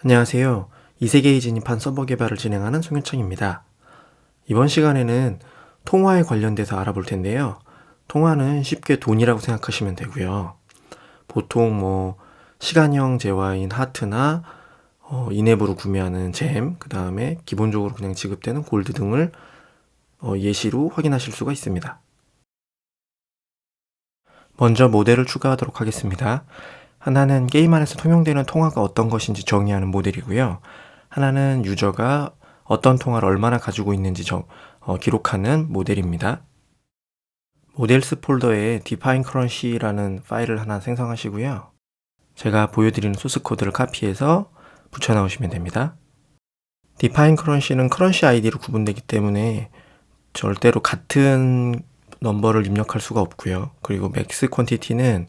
안녕하세요. 이세계에 진입한 서버 개발을 진행하는 송윤창입니다. 이번 시간에는 통화에 관련돼서 알아볼 텐데요. 통화는 쉽게 돈이라고 생각하시면 되고요. 보통 시간형 재화인 하트나 인앱으로 구매하는 잼, 그 다음에 기본적으로 그냥 지급되는 골드 등을 예시로 확인하실 수가 있습니다. 먼저 모델을 추가하도록 하겠습니다. 하나는 게임 안에서 통용되는 통화가 어떤 것인지 정의하는 모델이고요. 하나는 유저가 어떤 통화를 얼마나 가지고 있는지 기록하는 모델입니다. 모델스 폴더에 define currency라는 파일을 하나 생성하시고요. 제가 보여드리는 소스 코드를 카피해서 붙여 넣으시면 됩니다. define currency는 currency id로 구분되기 때문에 절대로 같은 넘버를 입력할 수가 없고요. 그리고 max quantity는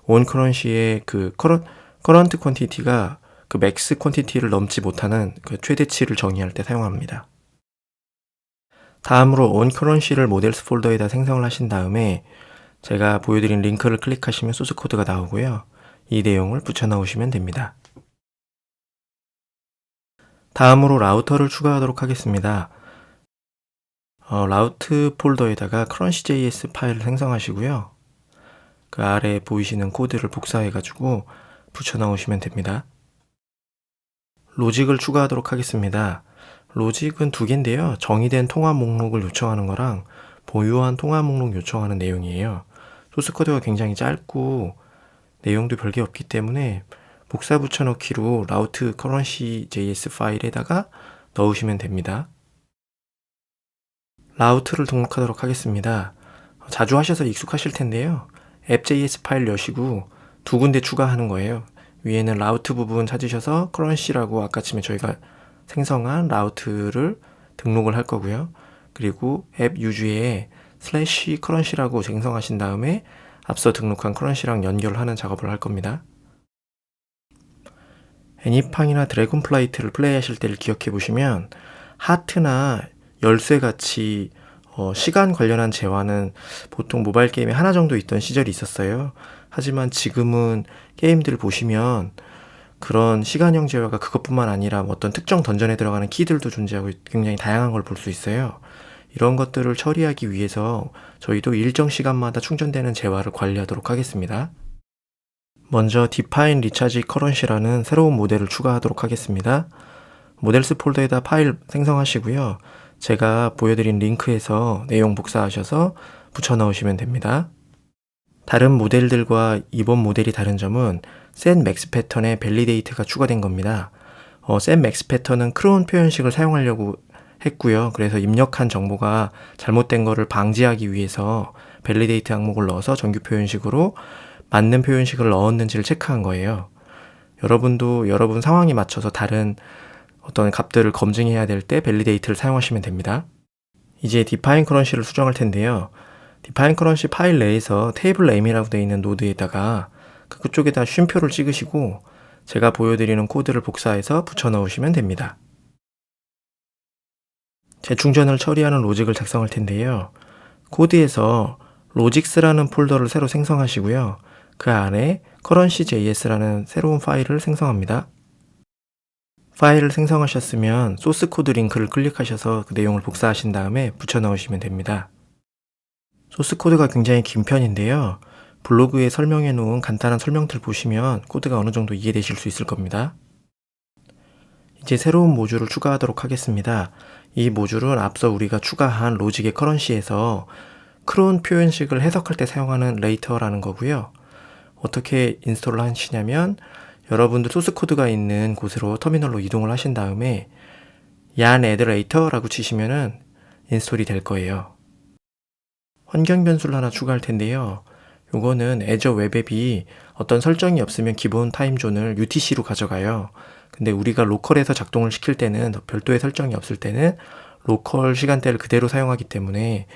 온 커런시의 커런트 퀀티티가 그 맥스 퀀티티를 넘지 못하는 그 최대치를 정의할 때 사용합니다. 다음으로 온 커런시를 모델스 폴더에다 생성을 하신 다음에 제가 보여드린 링크를 클릭하시면 소스 코드가 나오고요. 이 내용을 붙여 넣으시면 됩니다. 다음으로 라우터를 추가하도록 하겠습니다. 라우트 폴더에다가 currency.js 파일을 생성하시고요. 그 아래에 보이시는 코드를 복사해가지고 붙여 넣으시면 됩니다. 로직을 추가하도록 하겠습니다. 로직은 두 개인데요. 정의된 통화 목록을 요청하는 거랑 보유한 통화 목록 요청하는 내용이에요. 소스 코드가 굉장히 짧고 내용도 별게 없기 때문에 복사 붙여넣기로 라우트 커런시 JS 파일에다가 넣으시면 됩니다. 라우트를 등록하도록 하겠습니다. 자주 하셔서 익숙하실 텐데요. 앱.js 파일 여시고 두 군데 추가하는 거예요. 위에는 라우트 부분 찾으셔서 커런시라고 아까쯤에 저희가 생성한 라우트를 등록을 할 거고요. 그리고 앱 유주에 슬래시 커런시라고 생성하신 다음에 앞서 등록한 커런시랑 연결을 하는 작업을 할 겁니다. 애니팡이나 드래곤플라이트를 플레이하실 때를 기억해 보시면 하트나 열쇠 같이 시간 관련한 재화는 보통 모바일 게임에 하나 정도 있던 시절이 있었어요. 하지만 지금은 게임들 보시면 그런 시간형 재화가 그것뿐만 아니라 어떤 특정 던전에 들어가는 키들도 존재하고 굉장히 다양한 걸 볼 수 있어요. 이런 것들을 처리하기 위해서 저희도 일정 시간마다 충전되는 재화를 관리하도록 하겠습니다. 먼저 define recharge currency라는 새로운 모델을 추가하도록 하겠습니다. 모델스 폴더에다 파일 생성하시고요. 제가 보여드린 링크에서 내용 복사하셔서 붙여 넣으시면 됩니다. 다른 모델들과 이번 모델이 다른 점은 setMax 패턴에 validate가 추가된 겁니다. setMax 패턴은 크로운 표현식을 사용하려고 했고요. 그래서 입력한 정보가 잘못된 거를 방지하기 위해서 validate 항목을 넣어서 정규 표현식으로 맞는 표현식을 넣었는지를 체크한 거예요. 여러분도 여러분 상황에 맞춰서 다른 어떤 값들을 검증해야 될 때 validate를 사용하시면 됩니다. 이제 define currency를 수정할 텐데요. define currency 파일 내에서 테이블 name이라고 되어 있는 노드에다가 그쪽에다 쉼표를 찍으시고 제가 보여드리는 코드를 복사해서 붙여 넣으시면 됩니다. 재충전을 처리하는 로직을 작성할 텐데요. 코드에서 logics라는 폴더를 새로 생성하시고요. 그 안에 currency.js라는 새로운 파일을 생성합니다. 파일을 생성하셨으면 소스 코드 링크를 클릭하셔서 그 내용을 복사하신 다음에 붙여 넣으시면 됩니다. 소스 코드가 굉장히 긴 편인데요. 블로그에 설명해 놓은 간단한 설명들 보시면 코드가 어느 정도 이해되실 수 있을 겁니다. 이제 새로운 모듈을 추가하도록 하겠습니다. 이 모듈은 앞서 우리가 추가한 로직의 커런시에서 크론 표현식을 해석할 때 사용하는 레이터라는 거고요. 어떻게 인스톨을 하시냐면 여러분들 소스 코드가 있는 곳으로 터미널로 이동을 하신 다음에 yarn add later라고 치시면은 인스톨이 될 거예요. 환경 변수를 하나 추가할 텐데요. 요거는 애저 웹앱이 어떤 설정이 없으면 기본 타임존을 UTC로 가져가요. 근데 우리가 로컬에서 작동을 시킬 때는 별도의 설정이 없을 때는 로컬 시간대를 그대로 사용하기 때문에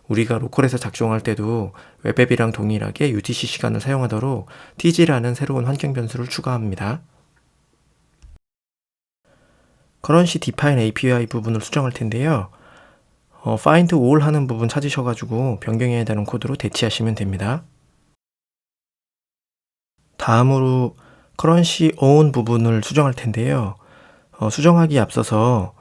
우리가 로컬에서 작동할 때도 웹앱이랑 동일하게 UTC 시간을 사용하도록 tg라는 새로운 환경 변수를 추가합니다. currency define API 부분을 수정할 텐데요. find all 하는 부분 찾으셔가지고 변경해야 되는 코드로 대치하시면 됩니다. 다음으로 커런시 own 부분을 수정할 텐데요. 수정하기에 앞서서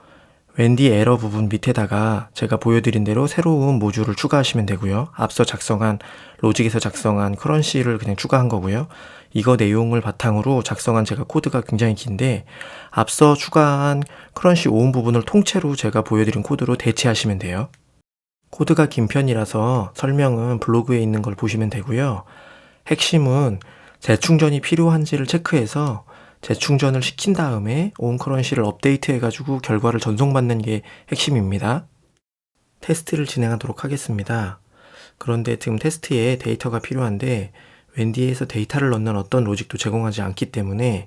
웬디 에러 부분 밑에다가 제가 보여드린 대로 새로운 모듈을 추가하시면 되고요. 앞서 작성한 로직에서 작성한 커런시를 그냥 추가한 거고요. 이거 내용을 바탕으로 작성한 제가 코드가 굉장히 긴데 앞서 추가한 커런시 오온 부분을 통째로 제가 보여드린 코드로 대체하시면 돼요. 코드가 긴 편이라서 설명은 블로그에 있는 걸 보시면 되고요. 핵심은 재충전이 필요한지를 체크해서 재충전을 시킨 다음에 온커런시를 업데이트 해가지고 결과를 전송받는 게 핵심입니다. 테스트를 진행하도록 하겠습니다. 그런데 지금 테스트에 데이터가 필요한데 웬디에서 데이터를 넣는 어떤 로직도 제공하지 않기 때문에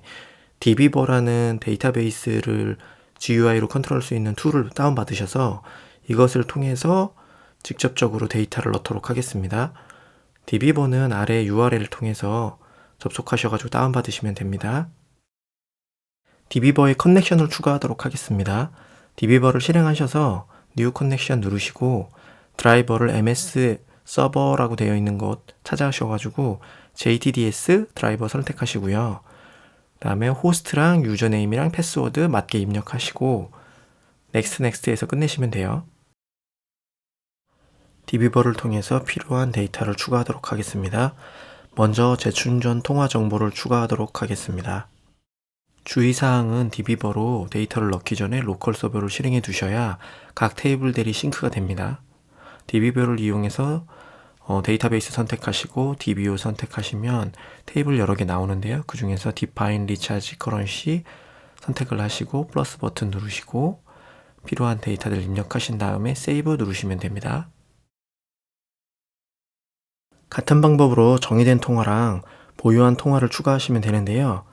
db버라는 데이터베이스를 GUI로 컨트롤할 수 있는 툴을 다운받으셔서 이것을 통해서 직접적으로 데이터를 넣도록 하겠습니다. db버는 아래 URL을 통해서 접속하셔가지고 다운받으시면 됩니다. db버에 커넥션을 추가하도록 하겠습니다. db버를 실행하셔서 New Connection 누르시고 드라이버를 ms 서버라고 되어 있는 곳 찾아오셔가지고 JTDS 드라이버 선택하시고요. 그 다음에 호스트랑 유저네임이랑 패스워드 맞게 입력하시고 넥스트에서 끝내시면 돼요. db버를 통해서 필요한 데이터를 추가하도록 하겠습니다. 먼저 재충전 통화 정보를 추가하도록 하겠습니다. 주의사항은 db버로 데이터를 넣기 전에 로컬 서버를 실행해 두셔야 각 테이블들이 싱크가 됩니다. db버를 이용해서 데이터베이스 선택하시고 dbo 선택하시면 테이블 여러 개 나오는데요. 그 중에서 define recharge currency 선택을 하시고 플러스 버튼 누르시고 필요한 데이터들 입력하신 다음에 save 누르시면 됩니다. 같은 방법으로 정의된 통화랑 보유한 통화를 추가하시면 되는데요.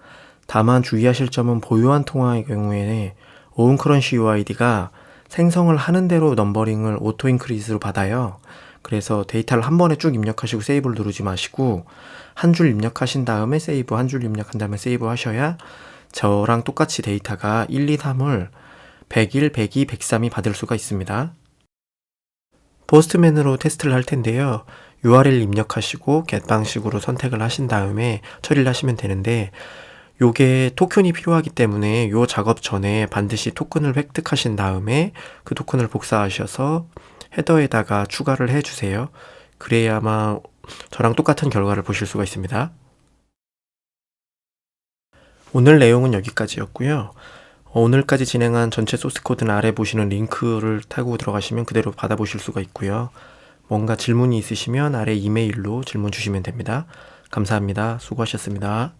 다만 주의하실 점은 보유한 통화의 경우에는 own currency UID가 생성을 하는 대로 넘버링을 오토 인크리즈로 받아요. 그래서 데이터를 한 번에 쭉 입력하시고 세이브를 누르지 마시고 한 줄 입력하신 다음에 세이브, 한 줄 입력한 다음에 세이브 하셔야 저랑 똑같이 데이터가 1, 2, 3을 101, 102, 103이 받을 수가 있습니다. 포스트맨으로 테스트를 할 텐데요. URL 입력하시고 get 방식으로 선택을 하신 다음에 처리를 하시면 되는데 요게 토큰이 필요하기 때문에 요 작업 전에 반드시 토큰을 획득하신 다음에 그 토큰을 복사하셔서 헤더에다가 추가를 해주세요. 그래야 아마 저랑 똑같은 결과를 보실 수가 있습니다. 오늘 내용은 여기까지였고요. 오늘까지 진행한 전체 소스 코드는 아래 보시는 링크를 타고 들어가시면 그대로 받아보실 수가 있고요. 뭔가 질문이 있으시면 아래 이메일로 질문 주시면 됩니다. 감사합니다. 수고하셨습니다.